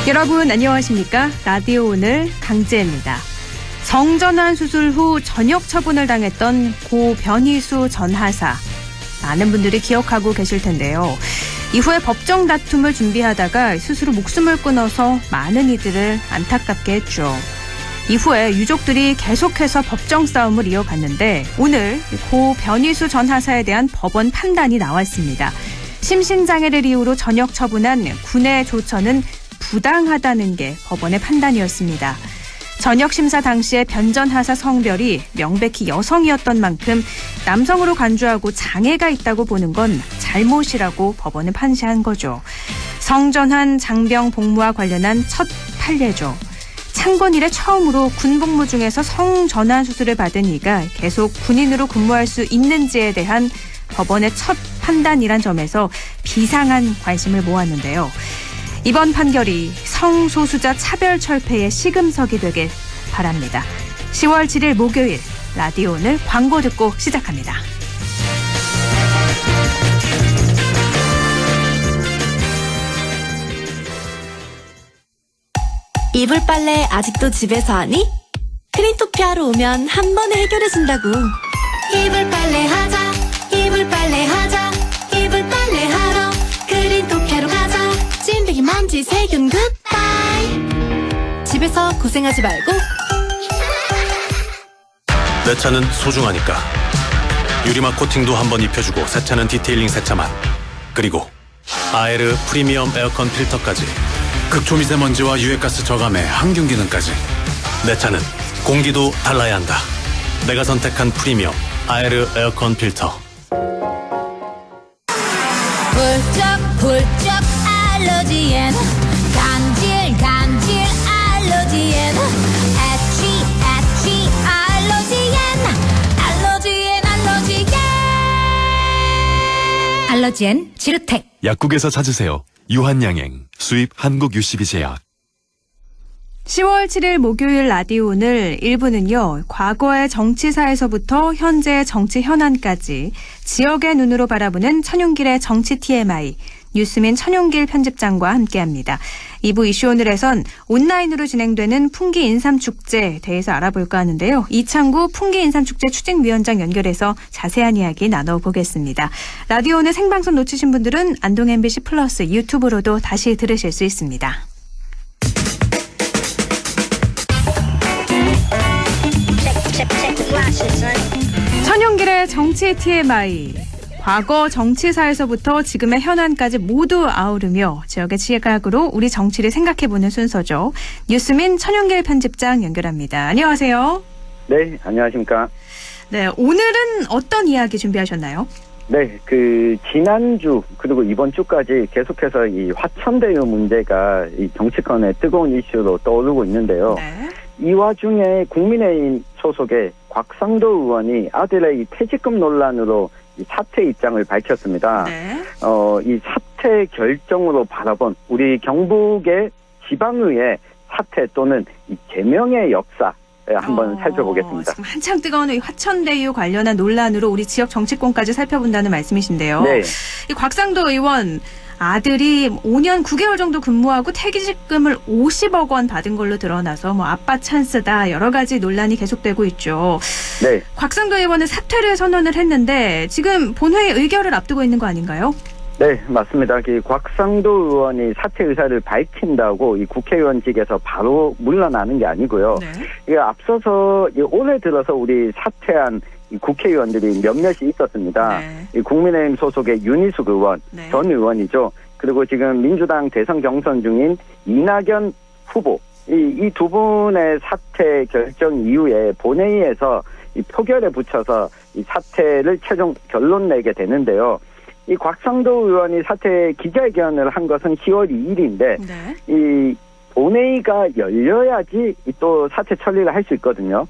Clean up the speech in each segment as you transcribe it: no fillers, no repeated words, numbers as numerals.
여러분 안녕하십니까? 라디오 오늘 강지혜입니다. 성전환 수술 후 전역 처분을 당했던 고 변희수 전 하사. 많은 분들이 기억하고 계실 텐데요. 이후에 법정 다툼을 준비하다가 스스로 목숨을 끊어서 많은 이들을 안타깝게 했죠. 이후에 유족들이 계속해서 법정 싸움을 이어갔는데 오늘 고 변희수 전 하사에 대한 법원 판단이 나왔습니다. 심신장애를 이유로 전역 처분한 군의 조처는 부당하다는 게 법원의 판단이었습니다. 전역 심사 당시에 변 전 하사 성별이 명백히 여성이었던 만큼 남성으로 간주하고 장애가 있다고 보는 건 잘못이라고 법원은 판시한 거죠. 성전환 장병 복무와 관련한 첫 판례죠. 창건 이래 처음으로 군복무 중에서 성전환 수술을 받은 이가 계속 군인으로 근무할 수 있는지에 대한 법원의 첫 판단이란 점에서 비상한 관심을 모았는데요. 이번 판결이 성소수자 차별 철폐의 시금석이 되길 바랍니다. 10월 7일 목요일 라디오 오늘 광고 듣고 시작합니다. 이불 빨래 아직도 집에서 하니? 크린토피아로 오면 한 번에 해결해준다고. 이불 빨래 하자, 이불 빨래 하자, 이불 빨래 하러 크린토피아로 가자. 찜배기 먼지 세균 굿바이. 집에서 고생하지 말고 내 차는 소중하니까 유리막 코팅도 한번 입혀주고 세차는 디테일링 세차만, 그리고 아에르 프리미엄 에어컨 필터까지 극초미세먼지와 유해가스 저감에 항균기능까지. 내 차는 공기도 달라야 한다. 내가 선택한 프리미엄 아에르 에어컨 필터. 훌쩍훌쩍 알러지엔 간질 알러지엔 애취 알러지엔 지르텍. 약국에서 찾으세요. 유한양행 수입 한국유씨비제약. 10월 7일 목요일 라디오 오늘 1부는요. 과거의 정치사에서부터 현재의 정치 현안까지 지역의 눈으로 바라보는 천윤길의 정치 TMI, 뉴스민 천윤길 편집장과 함께합니다. 2부 이슈 오늘에선 온라인으로 진행되는 풍기 인삼축제에 대해서 알아볼까 하는데요. 이창구 풍기 인삼축제 추진위원장 연결해서 자세한 이야기 나눠보겠습니다. 라디오 오늘 생방송 놓치신 분들은 안동 MBC 플러스 유튜브로도 다시 들으실 수 있습니다. 천윤길의 정치 TMI. 과거 정치사에서부터 지금의 현안까지 모두 아우르며 지역의 시각으로 우리 정치를 생각해보는 순서죠. 뉴스민 천윤길 편집장 연결합니다. 안녕하세요. 네, 안녕하십니까. 네, 오늘은 어떤 이야기 준비하셨나요? 네, 지난주 그리고 이번 주까지 계속해서 이 화천대유 문제가 이 정치권의 뜨거운 이슈로 떠오르고 있는데요. 네. 이 와중에 국민의힘 소속의 곽상도 의원이 아들의 이 퇴직금 논란으로 이 사퇴 입장을 밝혔습니다. 네. 이 사퇴 결정으로 바라본 우리 경북의 지방의회 사퇴 또는 이 제명의 역사 한번 살펴보겠습니다. 지금 한창 뜨거운 이 화천대유 관련한 논란으로 우리 지역 정치권까지 살펴본다는 말씀이신데요. 네. 이 곽상도 의원 아들이 5년 9개월 정도 근무하고 퇴직금을 50억 원 받은 걸로 드러나서 아빠 찬스다 여러 가지 논란이 계속되고 있죠. 네. 곽상도 의원은 사퇴를 선언을 했는데 지금 본회의 의결을 앞두고 있는 거 아닌가요? 네, 맞습니다. 곽상도 의원이 사퇴 의사를 밝힌다고 이 국회의원직에서 바로 물러나는 게 아니고요. 네. 앞서서 올해 들어서 우리 사퇴한 이 국회의원들이 몇몇이 있었습니다. 네. 이 국민의힘 소속의 윤희숙 의원, 네. 전 의원이죠. 그리고 지금 민주당 대선 경선 중인 이낙연 후보, 이 두 분의 사퇴 결정 이후에 본회의에서 이 표결에 붙여서 이 사퇴를 최종 결론 내게 되는데요. 이 곽상도 의원이 사퇴 기자회견을 한 것은 10월 2일인데 네. 이 본회의가 열려야지 또 사퇴 처리를 할 수 있거든요.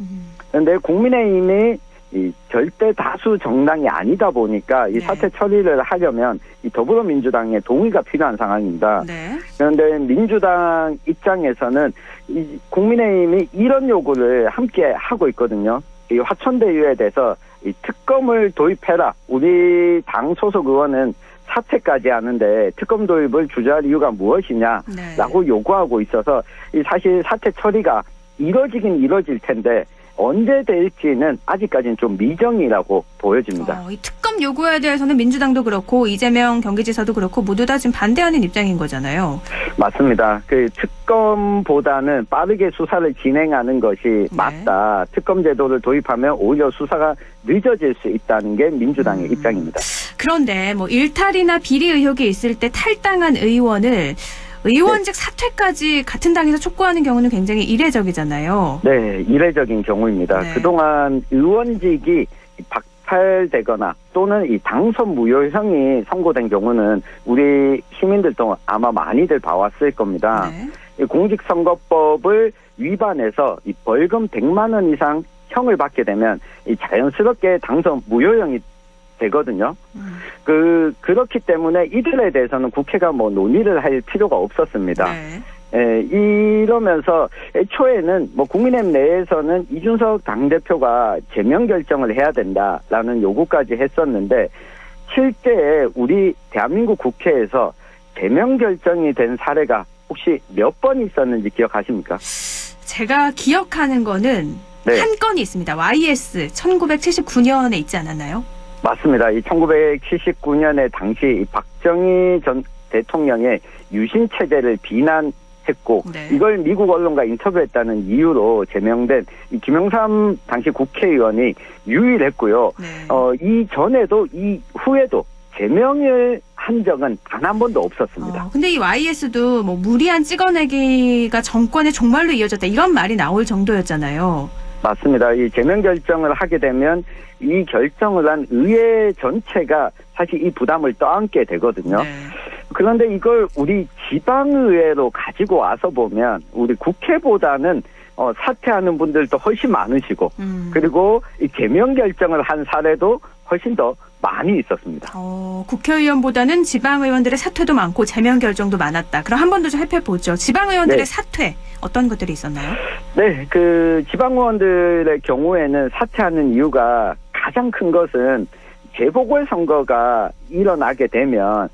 그런데 국민의힘이 이 절대 다수 정당이 아니다 보니까 이 네. 사퇴 처리를 하려면 이 더불어민주당의 동의가 필요한 상황입니다. 네. 그런데 민주당 입장에서는 이 국민의힘이 이런 요구를 함께 하고 있거든요. 이 화천대유에 대해서 이 특검을 도입해라. 우리 당 소속 의원은 사퇴까지 하는데 특검 도입을 주저할 이유가 무엇이냐라고 요구하고 있어서 사실 사퇴 처리가 이뤄지긴 이뤄질 텐데 언제 될지는 아직까지는 좀 미정이라고 보여집니다. 이 특검 요구에 대해서는 민주당도 그렇고 이재명 경기지사도 그렇고 모두 다 지금 반대하는 입장인 거잖아요. 맞습니다. 그 특검보다는 빠르게 수사를 진행하는 것이 맞다. 특검 제도를 도입하면 오히려 수사가 늦어질 수 있다는 게 민주당의 입장입니다. 그런데 뭐 일탈이나 비리 의혹이 있을 때 탈당한 의원을 의원직 사퇴까지 같은 당에서 촉구하는 경우는 굉장히 이례적이잖아요. 네, 이례적인 경우입니다. 네. 그동안 의원직이 박탈되거나 또는 이 당선 무효형이 선고된 경우는 우리 시민들도 아마 많이들 봐왔을 겁니다. 네. 이 공직선거법을 위반해서 이 벌금 100만 원 이상 형을 받게 되면 이 자연스럽게 당선 무효형이 되거든요. 그렇기 때문에 이들에 대해서는 국회가 뭐 논의를 할 필요가 없었습니다. 네. 이러면서 애초에는 뭐 국민의힘 내에서는 이준석 당대표가 제명 결정을 해야 된다라는 요구까지 했었는데 실제 우리 대한민국 국회에서 제명 결정이 된 사례가 혹시 몇 번 있었는지 기억하십니까? 제가 기억하는 거는 네. 한 건이 있습니다. YS 1979년에 있지 않았나요? 맞습니다. 이 1979년에 당시 이 박정희 전 대통령의 유신 체제를 비난했고 네. 이걸 미국 언론과 인터뷰했다는 이유로 제명된 이 김영삼 당시 국회의원이 유일했고요. 네. 이 전에도 이 후에도 제명을 한 적은 단 한 번도 없었습니다. 근데 이 YS도 뭐 무리한 찍어내기가 정권의 종말로 이어졌다 이런 말이 나올 정도였잖아요. 맞습니다. 이 제명 결정을 하게 되면 이 결정을 한 의회 전체가 사실 이 부담을 떠안게 되거든요. 네. 그런데 이걸 우리 지방의회로 가지고 와서 보면 우리 국회보다는 사퇴하는 분들도 훨씬 많으시고 그리고 이 제명 결정을 한 사례도 훨씬 더 많이 있었습니다. 국회의원보다는 지방의원들의 사퇴도 많고 제명 결정도 많았다. 그럼 한 번 더 좀 살펴보죠. 지방의원들의 네. 사퇴 어떤 것들이 있었나요? 네, 그 지방의원들의 경우에는 사퇴하는 이유가 가장 큰 것은 재보궐선거가 일어나게 되면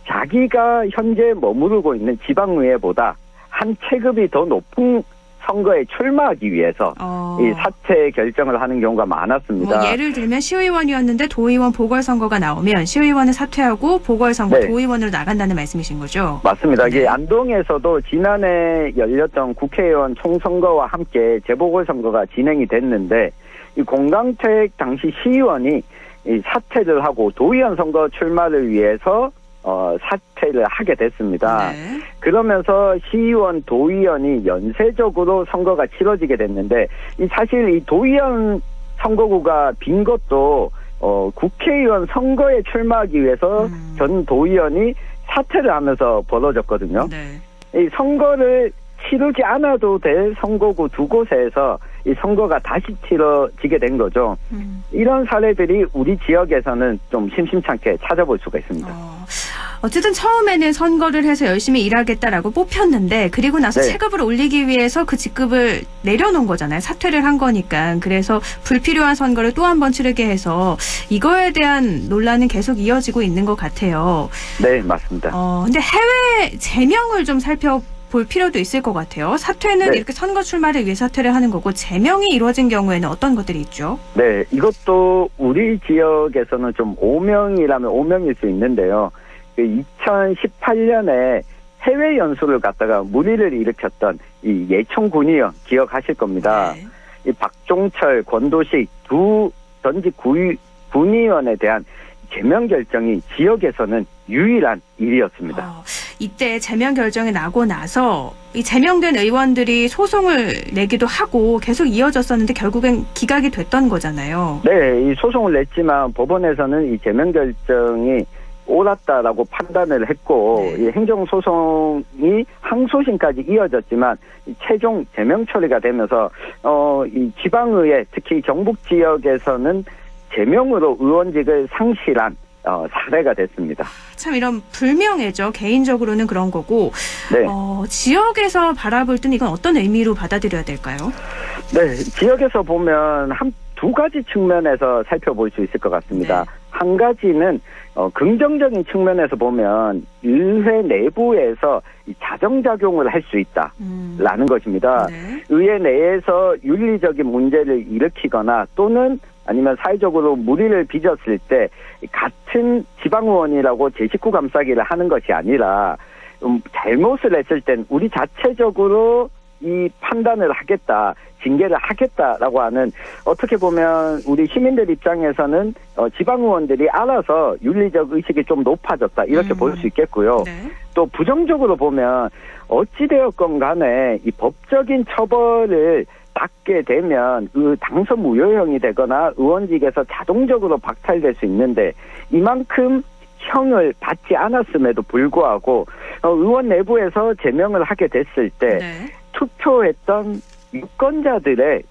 자기가 현재 머무르고 있는 지방의회보다 한 체급이 더 높은 선거에 출마하기 위해서 이 사퇴 결정을 하는 경우가 많았습니다. 뭐 예를 들면 시의원이었는데 도의원 보궐선거가 나오면 시의원은 사퇴하고 보궐선거 네. 도의원으로 나간다는 말씀이신 거죠? 맞습니다. 네. 이게 안동에서도 지난해 열렸던 국회의원 총선거와 함께 재보궐선거가 진행이 됐는데 이 공강택 당시 시의원이 이 사퇴를 하고 도의원 선거 출마를 위해서 사퇴를 하게 됐습니다. 네. 그러면서 시의원, 도의원이 연쇄적으로 선거가 치러지게 됐는데 사실 이 도의원 선거구가 빈 것도 국회의원 선거에 출마하기 위해서 전 도의원이 사퇴를 하면서 벌어졌거든요. 네. 이 선거를 치르지 않아도 될 선거구 두 곳에서 이 선거가 다시 치러지게 된 거죠. 이런 사례들이 우리 지역에서는 좀 심심찮게 찾아볼 수가 있습니다. 어쨌든 처음에는 선거를 해서 열심히 일하겠다라고 뽑혔는데 그리고 나서 네. 체급을 올리기 위해서 그 직급을 내려놓은 거잖아요. 사퇴를 한 거니까. 그래서 불필요한 선거를 또 한 번 치르게 해서 이거에 대한 논란은 계속 이어지고 있는 것 같아요. 네, 맞습니다. 근데 해외 제명을 좀 살펴볼 필요도 있을 것 같아요. 사퇴는 네. 이렇게 선거 출마를 위해 사퇴를 하는 거고 제명이 이루어진 경우에는 어떤 것들이 있죠? 네, 이것도 우리 지역에서는 좀 오명이라면 오명일 수 있는데요. 2018년에 해외 연수를 갔다가 물의를 일으켰던 이 예천군의원 기억하실 겁니다. 네. 이 박종철, 권도식 두 전직 군의원에 대한 제명 결정이 지역에서는 유일한 일이었습니다. 이때 제명 결정이 나고 나서 이 제명된 의원들이 소송을 내기도 하고 계속 이어졌었는데 결국엔 기각이 됐던 거잖아요. 네, 이 소송을 냈지만 법원에서는 이 제명 결정이 옳았다라고 판단을 했고 네. 이 행정소송이 항소심까지 이어졌지만 이 최종 제명 처리가 되면서 이 지방의회 특히 경북 지역에서는 제명으로 의원직을 상실한 사례가 됐습니다. 참 이런 불명예죠. 개인적으로는 그런 거고 네. 지역에서 바라볼 때는 이건 어떤 의미로 받아들여야 될까요? 네, 지역에서 보면 두 가지 측면에서 살펴볼 수 있을 것 같습니다. 네. 한 가지는 긍정적인 측면에서 보면 의회 내부에서 이 자정작용을 할 수 있다라는 것입니다. 네. 의회 내에서 윤리적인 문제를 일으키거나 또는 아니면 사회적으로 무리를 빚었을 때 같은 지방의원이라고 제 식구 감싸기를 하는 것이 아니라 잘못을 했을 땐 우리 자체적으로 이 판단을 하겠다, 징계를 하겠다라고 하는, 어떻게 보면 우리 시민들 입장에서는 지방의원들이 알아서 윤리적 의식이 좀 높아졌다 이렇게 볼 수 있겠고요. 네. 또 부정적으로 보면 어찌되었건 간에 이 법적인 처벌을 받게 되면 그 당선 무효형이 되거나 의원직에서 자동적으로 박탈될 수 있는데, 이만큼 형을 받지 않았음에도 불구하고 의원 내부에서 제명을 하게 됐을 때 네. 투표했던 유권자들의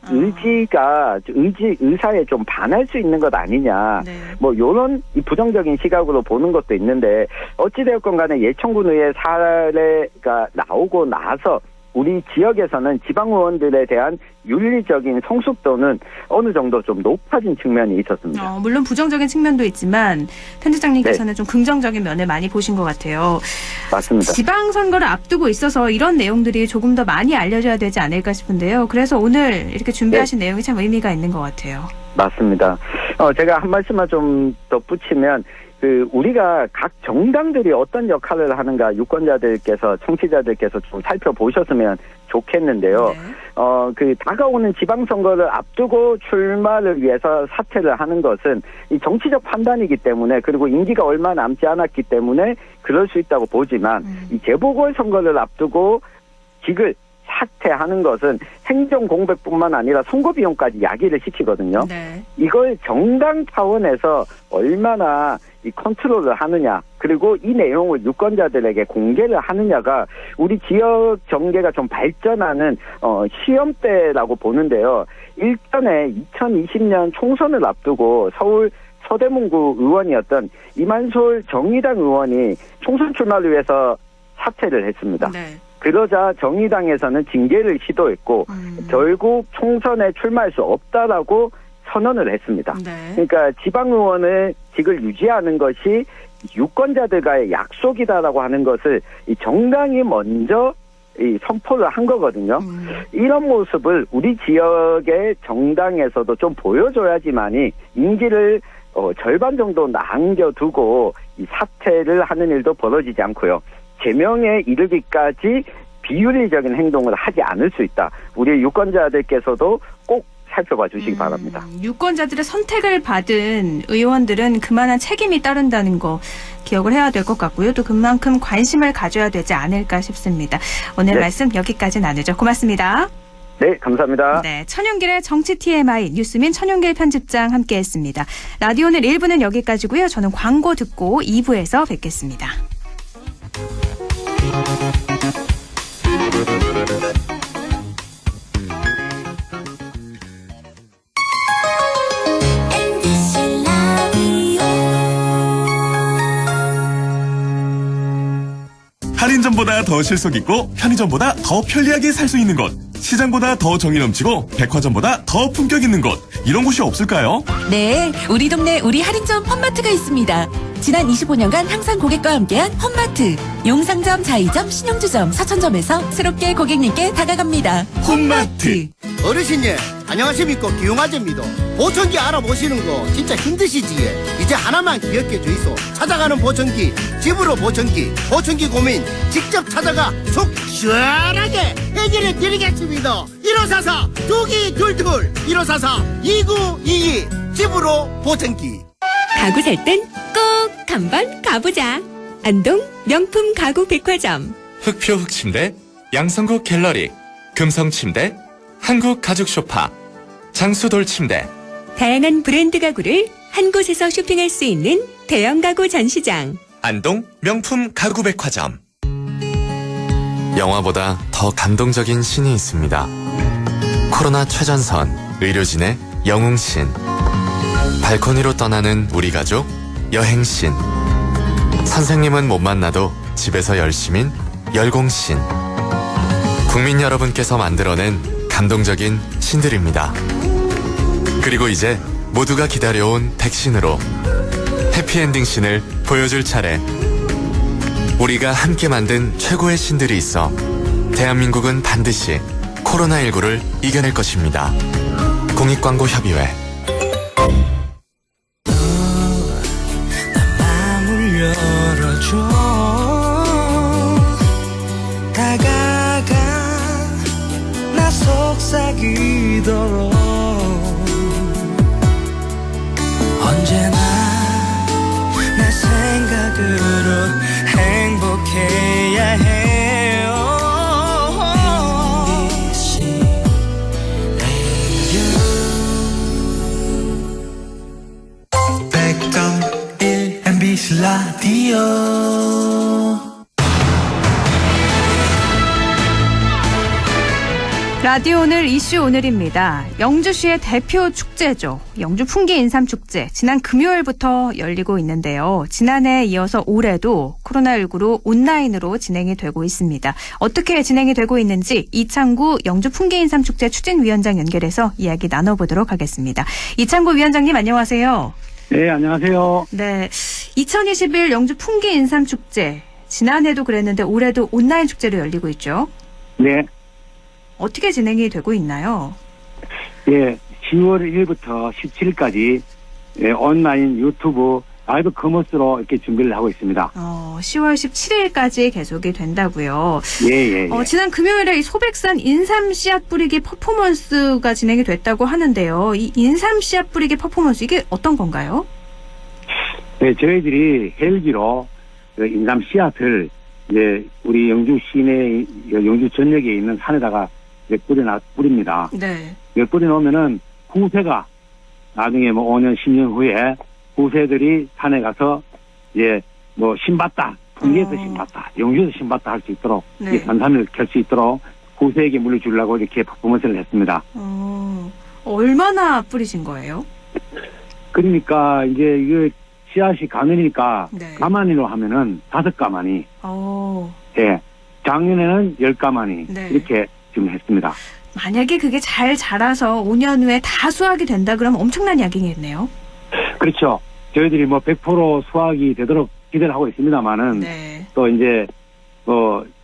의사에 좀 반할 수 있는 것 아니냐. 네. 뭐 요런 이 부정적인 시각으로 보는 것도 있는데, 어찌되었건 간에 예천군 의회 사례가 나오고 나서 우리 지역에서는 지방의원들에 대한 윤리적인 성숙도는 어느 정도 좀 높아진 측면이 있었습니다. 물론 부정적인 측면도 있지만 편집장님께서는 좀 긍정적인 면을 많이 보신 것 같아요. 맞습니다. 지방선거를 앞두고 있어서 이런 내용들이 조금 더 많이 알려져야 되지 않을까 싶은데요. 그래서 오늘 이렇게 준비하신 내용이 참 의미가 있는 것 같아요. 맞습니다. 제가 한 말씀만 좀 덧붙이면, 우리가 각 정당들이 어떤 역할을 하는가 유권자들께서, 청취자들께서 좀 살펴보셨으면 좋겠는데요. 네. 다가오는 지방선거를 앞두고 출마를 위해서 사퇴를 하는 것은 이 정치적 판단이기 때문에, 그리고 임기가 얼마 남지 않았기 때문에 그럴 수 있다고 보지만, 이 재보궐선거를 앞두고 직을 사퇴하는 것은 행정 공백뿐만 아니라 선거 비용까지 야기를 시키거든요. 네. 이걸 정당 차원에서 얼마나 이 컨트롤을 하느냐, 그리고 이 내용을 유권자들에게 공개를 하느냐가 우리 지역 정계가 좀 발전하는 시험대라고 보는데요. 일전에 2020년 총선을 앞두고 서울 서대문구 의원이었던 이만솔 정의당 의원이 총선 출마를 위해서 사퇴를 했습니다. 네. 그러자 정의당에서는 징계를 시도했고 결국 총선에 출마할 수 없다라고 선언을 했습니다. 네. 그러니까 지방의원을 직을 유지하는 것이 유권자들과의 약속이다라고 하는 것을 이 정당이 먼저 이 선포를 한 거거든요. 이런 모습을 우리 지역의 정당에서도 좀 보여줘야지만이 임기를 절반 정도 남겨두고 이 사퇴를 하는 일도 벌어지지 않고요. 제명에 이르기까지 비윤리적인 행동을 하지 않을 수 있다. 우리 유권자들께서도 꼭 살펴봐 주시기 바랍니다. 유권자들의 선택을 받은 의원들은 그만한 책임이 따른다는 거 기억을 해야 될 것 같고요. 또 그만큼 관심을 가져야 되지 않을까 싶습니다. 오늘 네. 말씀 여기까지 나누죠. 고맙습니다. 네, 감사합니다. 네, 천윤길의 정치 TMI 뉴스민 천윤길 편집장 함께했습니다. 라디오는 1부는 여기까지고요. 저는 광고 듣고 2부에서 뵙겠습니다. MBC 라디오 할인점보다 더 실속 있고 편의점보다 더 편리하게 살 수 있는 곳, 시장보다 더 정이 넘치고 백화점보다 더 품격 있는 곳, 이런 곳이 없을까요? 네, 우리 동네 우리 할인점 홈마트가 있습니다. 지난 25년간 항상 고객과 함께한 홈마트. 용상점, 자이점, 신용주점, 사천점에서 새롭게 고객님께 다가갑니다. 홈마트. 어르신님 안녕하십니까, 기용아재입니다. 보청기 알아보시는 거 진짜 힘드시지? 이제 하나만 기억해 주이소. 찾아가는 보청기, 집으로 보청기, 보청기 고민 직접 찾아가 속 시원하게 해결해 드리겠습니다. 1544 2222 1544 2922 집으로 보청기. 가구 살 땐 꼭 한번 가보자. 안동 명품 가구 백화점. 흑표 흑침대, 양성국 갤러리, 금성침대, 한국 가죽 소파, 장수돌 침대. 다양한 브랜드 가구를 한 곳에서 쇼핑할 수 있는 대형 가구 전시장. 안동 명품 가구 백화점. 영화보다 더 감동적인 신이 있습니다. 코로나 최전선, 의료진의 영웅신. 발코니로 떠나는 우리 가족, 여행신. 선생님은 못 만나도 집에서 열심인 열공신. 국민 여러분께서 만들어낸 감동적인 신들입니다. 그리고 이제 모두가 기다려온 백신으로 해피엔딩 씬을 보여줄 차례. 우리가 함께 만든 최고의 신들이 있어 대한민국은 반드시 코로나19를 이겨낼 것입니다. 공익광고협의회. 마음을 열어줘. 다가가 나 속삭이도록. 언제나 내 생각으로 행복해야 해요. MBC 라디오. 라디오 오늘 이슈 오늘입니다. 영주시의 대표 축제죠. 영주 풍기 인삼축제. 지난 금요일부터 열리고 있는데요. 지난해에 이어서 올해도 코로나19로 온라인으로 진행이 되고 있습니다. 어떻게 진행이 되고 있는지 이창구 영주 풍기 인삼축제 추진위원장 연결해서 이야기 나눠보도록 하겠습니다. 이창구 위원장님 안녕하세요. 네, 안녕하세요. 네, 2021 영주 풍기 인삼축제. 지난해도 그랬는데 올해도 온라인 축제로 열리고 있죠. 네. 어떻게 진행이 되고 있나요? 예, 10월 1일부터 17일까지 온라인 유튜브 라이브 커머스로 이렇게 준비를 하고 있습니다. 10월 17일까지 계속이 된다고요. 예. 지난 금요일에 이 소백산 인삼 씨앗 뿌리기 퍼포먼스가 진행이 됐다고 하는데요. 이 인삼 씨앗 뿌리기 퍼포먼스 이게 어떤 건가요? 네, 저희들이 헬기로 그 인삼 씨앗을 이제 우리 영주 시내, 영주 전역에 있는 산에다가 이제 뿌립니다. 네. 뿌려놓으면은 후세가 나중에 뭐 5년, 10년 후에 후세들이 산에 가서 이제 뭐 신봤다, 풍기에서 신봤다, 영주에서 신봤다 할 수 있도록 네. 산삼을 켤 수 있도록 후세에게 물려주려고 이렇게 퍼포먼스를 했습니다. 얼마나 뿌리신 거예요? 그러니까 이제 이거 씨앗이 가면이니까 네. 가마니로 하면은 5가마니. 예. 작년에는 10가마니. 네. 이렇게 지금 했습니다. 만약에 그게 잘 자라서 5년 후에 다 수확이 된다 그러면 엄청난 양이겠네요. 그렇죠. 저희들이 뭐 100% 수확이 되도록 기대를 하고 있습니다만은 네. 또 이제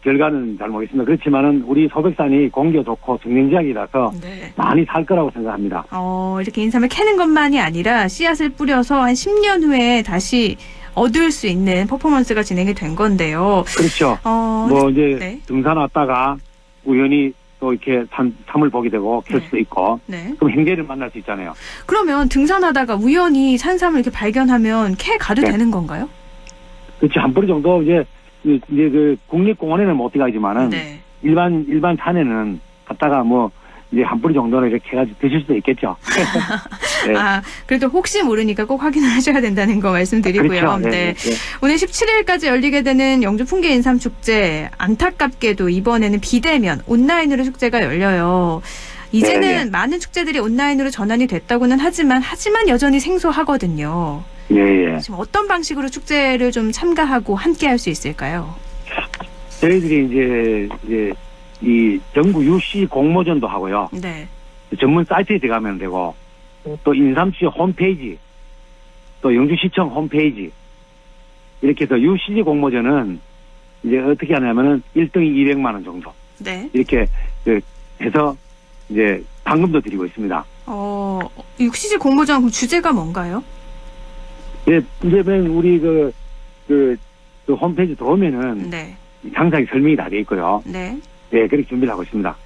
결과는 잘 모르겠습니다. 그렇지만은 우리 소백산이 공기가 좋고 정령지역이라서 네. 많이 살 거라고 생각합니다. 이렇게 인삼을 캐는 것만이 아니라 씨앗을 뿌려서 한 10년 후에 다시 얻을 수 있는 퍼포먼스가 진행이 된 건데요. 그렇죠. 이제 네. 등산 왔다가 우연히 또 이렇게 산을 보게 되고 켤 수도 있고. 네. 그럼 행제를 만날 수 있잖아요. 그러면 등산하다가 우연히 산삼을 이렇게 발견하면 캐 가도 네. 되는 건가요? 그렇지. 한 뿌리 정도 이제 그 국립공원에는 못 들어가지만은 네. 일반 산에는 갔다가 뭐 이제 한 뿌리 정도는 이렇게 해가지고 드실 수도 있겠죠. 네. 그래도 혹시 모르니까 꼭 확인을 하셔야 된다는 거 말씀드리고요. 그렇죠. 네. 오늘 17일까지 열리게 되는 영주 풍기 인삼 축제 안타깝게도 이번에는 비대면 온라인으로 축제가 열려요. 이제는 네. 많은 축제들이 온라인으로 전환이 됐다고는 하지만 여전히 생소하거든요. 예. 지금 어떤 방식으로 축제를 좀 참가하고 함께 할 수 있을까요? 저희들이 이제 이 전국 UC 공모전도 하고요. 네. 전문 사이트에 들어가면 되고 또 인삼시 홈페이지 또 영주시청 홈페이지 이렇게 해서 UCG 공모전은 이제 어떻게 하냐면은 1등이 200만 원 정도. 네. 이렇게 해서 이제 상금도 드리고 있습니다. UCG 공모전 그럼 주제가 뭔가요? 예, 이제 우리 그 홈페이지 들어오면은 네. 상세하게 설명이 다 돼 있고요. 네. 예, 그렇게 준비를 하고 있습니다.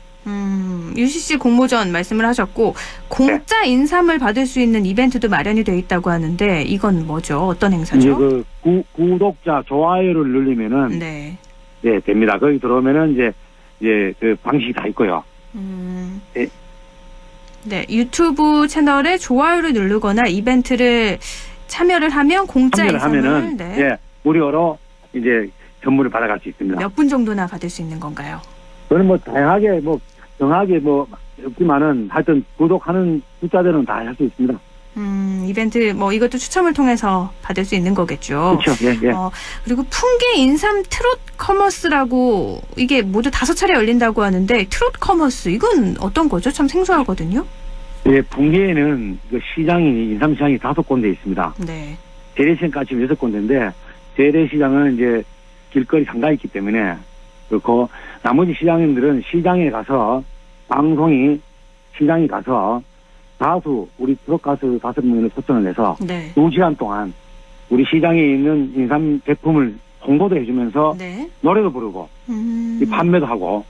UCC 공모전 말씀을 하셨고 공짜 인삼을 받을 수 있는 이벤트도 마련이 돼 있다고 하는데 이건 뭐죠? 어떤 행사죠? 이제 구독자 좋아요를 누르면은 네. 네, 됩니다. 거기 들어오면은 이제 그 방식이 다 있고요. 네. 네, 유튜브 채널에 좋아요를 누르거나 이벤트를 참여를 하면 공짜 인삼을 하면은 예, 무료로 이제 선물을 받아갈 수 있습니다. 몇 분 정도나 받을 수 있는 건가요? 저는 뭐 다양하게 정하게 없지만은 하여튼 구독하는 숫자들은 다 할 수 있습니다. 이벤트 이것도 추첨을 통해서 받을 수 있는 거겠죠. 그렇죠. 예. 그리고 풍기 인삼 트롯 커머스라고 이게 모두 5차례 열린다고 하는데 트롯 커머스 이건 어떤 거죠? 참 생소하거든요. 예, 풍계에는 그 인삼 시장이 5군데 있습니다. 네. 재래시장까지 6군데인데 재래시장은 이제 길거리 상가에 있기 때문에 그렇고 나머지 시장님들은 시장에 가서 방송이 시장에 가서 가수 우리 트롯 가수 5명을 초청을 해서 네. 2시간 동안 우리 시장에 있는 인삼 제품을 홍보도 해주면서 네. 노래도 부르고 이 판매도 하고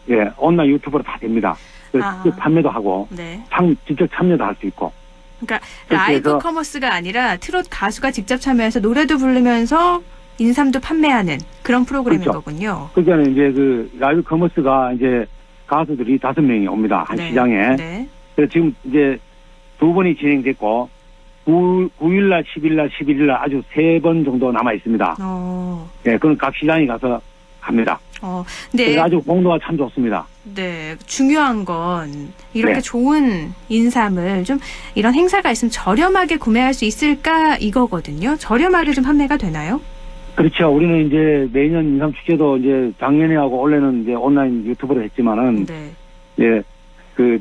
예 온라인 유튜브로 다 됩니다. 그 판매도 하고 네. 직접 참여도 할 수 있고. 그러니까 그렇게 라이브 해서 커머스가 아니라 트롯 가수가 직접 참여해서 노래도 부르면서 인삼도 판매하는 그런 프로그램인 그렇죠. 거군요. 그러니까 이제 그 라이브 커머스가 이제 가수들이 5명이 옵니다. 한 네. 시장에. 네. 그래서 지금 이제 2번이 진행됐고 9일날, 10일날, 11일날 아주 3번 정도 남아 있습니다. 네, 그건 각 시장에 가서 합니다. 네. 그래서 아주 공도가 참 좋습니다. 네, 중요한 건 이렇게 네. 좋은 인삼을 좀 이런 행사가 있으면 저렴하게 구매할 수 있을까 이거거든요. 저렴하게 좀 판매가 되나요? 그렇죠. 우리는 이제 매년 인삼 축제도 이제 작년에 하고 올해는 이제 온라인 유튜브로 했지만은 네. 예, 그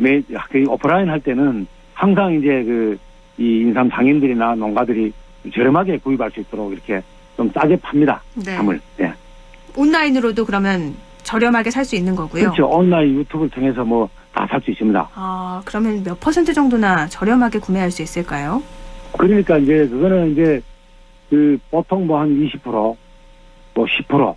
오프라인 할 때는 항상 이제 이 인삼 장인들이나 농가들이 저렴하게 구입할 수 있도록 이렇게 좀 싸게 팝니다. 네. 삼을. 예. 온라인으로도 그러면 저렴하게 살 수 있는 거고요. 그렇죠. 온라인 유튜브를 통해서 뭐 다 살 수 있습니다. 그러면 몇 % 정도나 저렴하게 구매할 수 있을까요? 그러니까 이제 그거는 이제 보통 뭐 한 20%, 뭐 10%.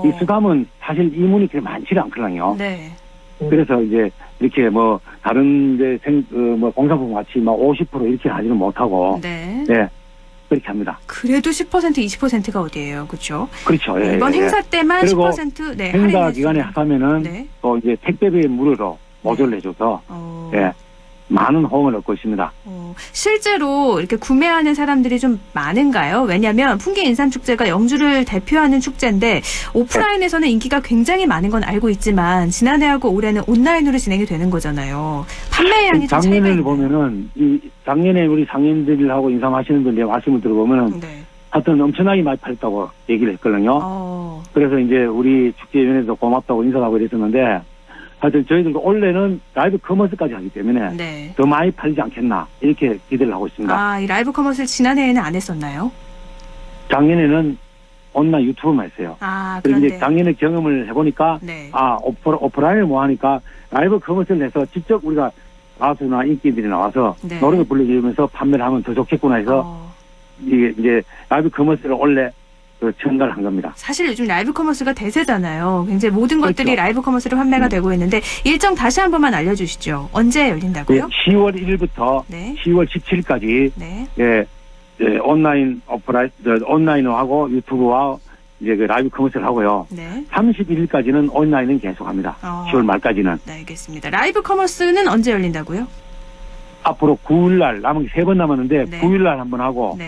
이 수담은 사실 이문이 그렇게 많지는 않거든요. 네. 그래서 이제 이렇게 뭐 다른 데 뭐 공산품 같이 막 50% 이렇게 하지는 못하고. 네. 네. 그렇게 합니다. 그래도 10%, 20%가 어디예요, 그렇죠? 그렇죠. 예, 이번 예, 행사 때만 그리고 10% 네, 행사 할인해 기간에 하면은 네. 또 이제 택배비 무료로 모조를 해줘서 예, 많은 호응을 얻고 있습니다. 실제로 이렇게 구매하는 사람들이 좀 많은가요? 왜냐하면 풍기 인삼축제가 영주를 대표하는 축제인데 오프라인에서는 인기가 굉장히 많은 건 알고 있지만 지난해하고 올해는 온라인으로 진행이 되는 거잖아요. 판매량이 좀 차이가 작년을 있나요? 보면은 작년에 우리 상인들하고 인삼하시는 분들 말씀을 들어보면은 하여튼 엄청나게 많이 팔렸다고 얘기를 했거든요. 그래서 이제 우리 축제위원회도 고맙다고 인사하고 이랬었는데 하여튼 저희들도 올해는 라이브 커머스까지 하기 때문에 더 많이 팔리지 않겠나 이렇게 기대를 하고 있습니다. 이 라이브 커머스를 지난해에는 안 했었나요? 작년에는 온라인 유튜브만 했어요. 그리고 그런데 이제 작년에 경험을 해보니까 오프라인을 뭐 하니까 라이브 커머스를 해서 직접 우리가 가수나 인기들이 나와서 노래를 불러주면서 판매를 하면 더 좋겠구나 해서 이게 이제 라이브 커머스를 원래 첨가를 한 겁니다. 사실 요즘 라이브 커머스가 대세잖아요. 굉장히 모든 그렇죠. 것들이 라이브 커머스로 판매가 되고 있는데 일정 다시 한 번만 알려주시죠. 언제 열린다고요? 10월 1일부터 10월 17일까지 온라인 온라인으로 하고 유튜브와 이제 라이브 커머스를 하고요. 31일까지는 온라인은 계속합니다. 10월 말까지는. 네, 알겠습니다. 라이브 커머스는 언제 열린다고요? 앞으로 9일날 남은 게 3번 남았는데 9일날 한번 하고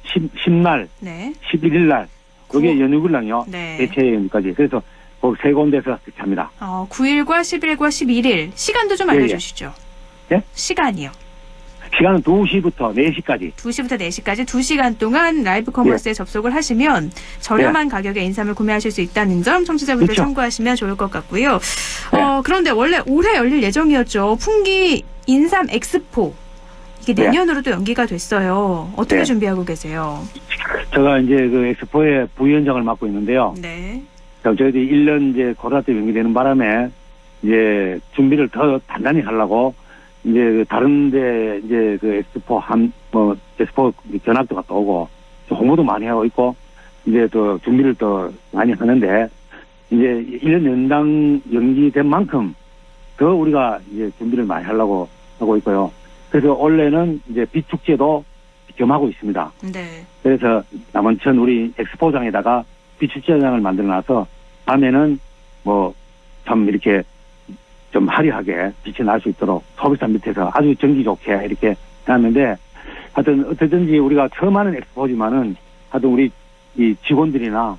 10날, 11일날 그게 연휴일랑요. 대체 연휴까지. 그래서 그 세 군데서 그렇게 합니다. 9일과 10일과 11일 시간도 좀 알려주시죠. 예? 시간이요. 시간은 2시부터 4시까지. 2시부터 4시까지 2시간 동안 라이브 커머스에 접속을 하시면 저렴한 가격에 인삼을 구매하실 수 있다는 점 청취자분들 그렇죠. 참고하시면 좋을 것 같고요. 그런데 원래 올해 열릴 예정이었죠. 풍기 인삼 엑스포. 이게 내년으로 또 연기가 됐어요. 어떻게 준비하고 계세요? 제가 이제 그 엑스포의 부위원장을 맡고 있는데요. 저희들이 1년 이제 코로나 때 연기되는 바람에 이제 준비를 더 단단히 하려고 이제 다른데 이제 그 엑스포 엑스포 견학도 갔다 오고 홍보도 많이 하고 있고 이제 또 준비를 더 많이 하는데 이제 1년 연당 연기된 만큼 더 우리가 이제 준비를 많이 하려고 하고 있고요. 그래서 올해는 이제 빛축제도 겸하고 있습니다. 그래서 남원천 우리 엑스포장에다가 빛축제장을 만들어놔서 밤에는 뭐 참 이렇게 좀 화려하게 빛이 날 수 있도록 소비산 밑에서 아주 전기 좋게 이렇게 해놨는데 하여튼 어쨌든지 우리가 처음 하는 엑스포지만은 하여튼 우리 이 직원들이나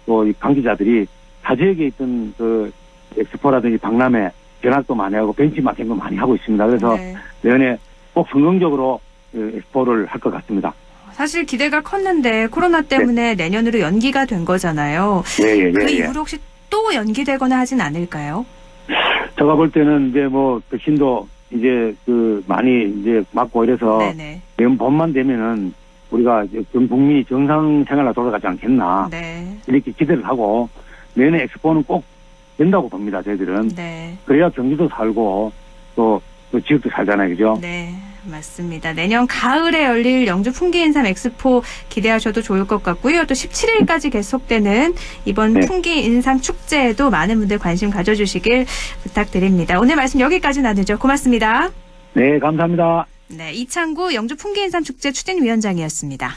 또 이 관계자들이 다 지역에 있던 그 엑스포라든지 박람회 견학도 많이 하고 벤치마킹도 많이 하고 있습니다. 그래서 내년에 꼭 성공적으로 엑스포를 할 것 같습니다. 사실 기대가 컸는데 코로나 때문에 내년으로 연기가 된 거잖아요. 그 이후로 혹시 또 연기되거나 하진 않을까요? 제가 볼 때는 이제 뭐 백신도 이제 많이 이제 맞고 이래서 내년 봄만 되면은 우리가 전 국민이 정상 생활로 돌아가지 않겠나. 네. 이렇게 기대를 하고 내년에 엑스포는 꼭 된다고 봅니다. 저희들은. 네. 그래야 경기도 살고 또 지역도 살잖아요. 그죠? 네. 맞습니다. 내년 가을에 열릴 영주 풍기인삼 엑스포 기대하셔도 좋을 것 같고요. 또 17일까지 계속되는 이번 네. 풍기인삼 축제에도 많은 분들 관심 가져주시길 부탁드립니다. 오늘 말씀 여기까지 나누죠. 고맙습니다. 네, 감사합니다. 네, 이창구 영주 풍기인삼 축제 추진위원장이었습니다.